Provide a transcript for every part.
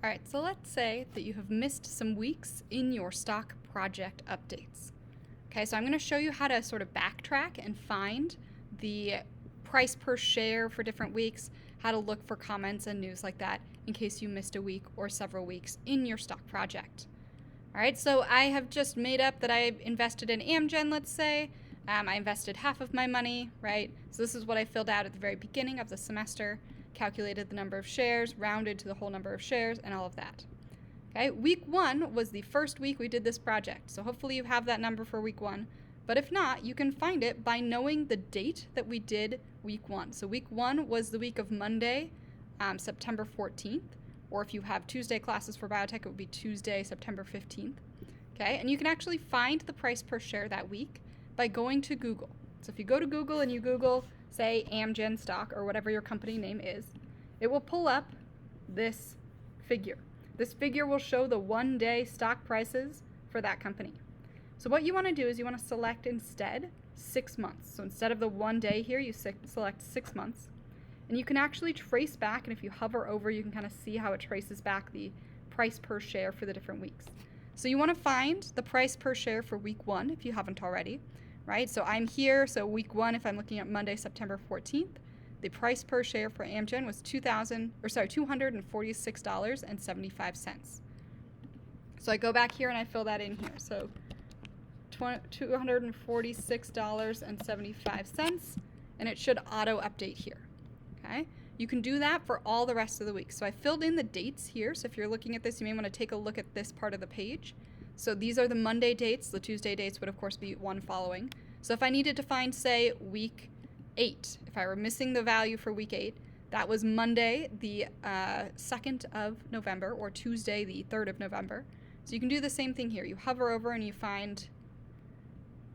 All right, so let's say that you have missed some weeks in your stock project updates. Okay, so I'm going to show you how to sort of backtrack and find the price per share for different weeks, how to look for comments and news like that in case you missed a week or several weeks in your stock project. All right, so I have just made up that I invested in Amgen, let's say. I invested half of my money, right? So this is what I filled out at the very beginning of the semester, calculated the number of shares, rounded to the whole number of shares, and all of that. Okay, week 1 was the first week we did this project, so hopefully you have that number for week 1. But if not, you can find it by knowing the date that we did week 1. So week 1 was the week of Monday, September 14th. Or if you have Tuesday classes for biotech, it would be Tuesday, September 15th. Okay, and you can actually find the price per share that week by going to Google. So if you go to Google and you Google, say, Amgen stock or whatever your company name is, it will pull up this figure. This figure will show the one-day stock prices for that company. So what you want to do is you want to select instead 6 months. So instead of the 1 day here, you select 6 months. And you can actually trace back, and if you hover over, you can kind of see how it traces back the price per share for the different weeks. So you want to find the price per share for week 1 if you haven't already, right? So I'm here, so week 1, if I'm looking at Monday, September 14th, the price per share for Amgen was $246.75. So I go back here and I fill that in here. So $246.75, and it should auto update here. Okay? You can do that for all the rest of the week. So I filled in the dates here. So if you're looking at this, you may want to take a look at this part of the page. So these are the Monday dates. The Tuesday dates would, of course, be one following. So if I needed to find, say, week 8, if I were missing the value for week 8, that was Monday, the 2nd of November, or Tuesday, the 3rd of November. So you can do the same thing here. You hover over and you find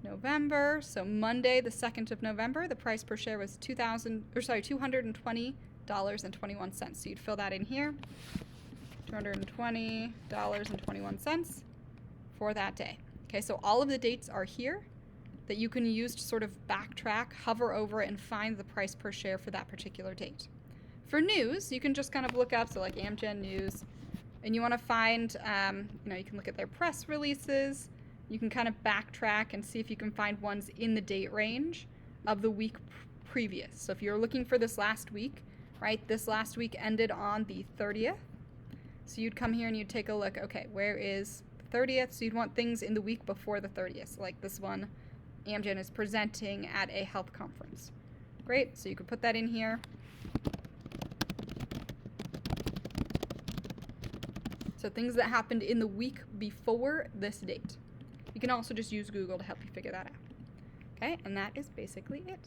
November. So Monday, the 2nd of November, the price per share was $220.21. So you'd fill that in here, $220.21 for that day. Okay, so all of the dates are here that you can use to sort of backtrack, hover over, and find the price per share for that particular date. For news, you can just kind of look up, so like Amgen News, and you want to find, you can look at their press releases. You can kind of backtrack and see if you can find ones in the date range of the week previous. So if you're looking for this last week, right, this last week ended on the 30th. So you'd come here and you'd take a look, okay, where is the 30th? So you'd want things in the week before the 30th. So like this one, Amgen is presenting at a health conference. Great, so you could put that in here. So things that happened in the week before this date. You can also just use Google to help you figure that out. Okay, and that is basically it.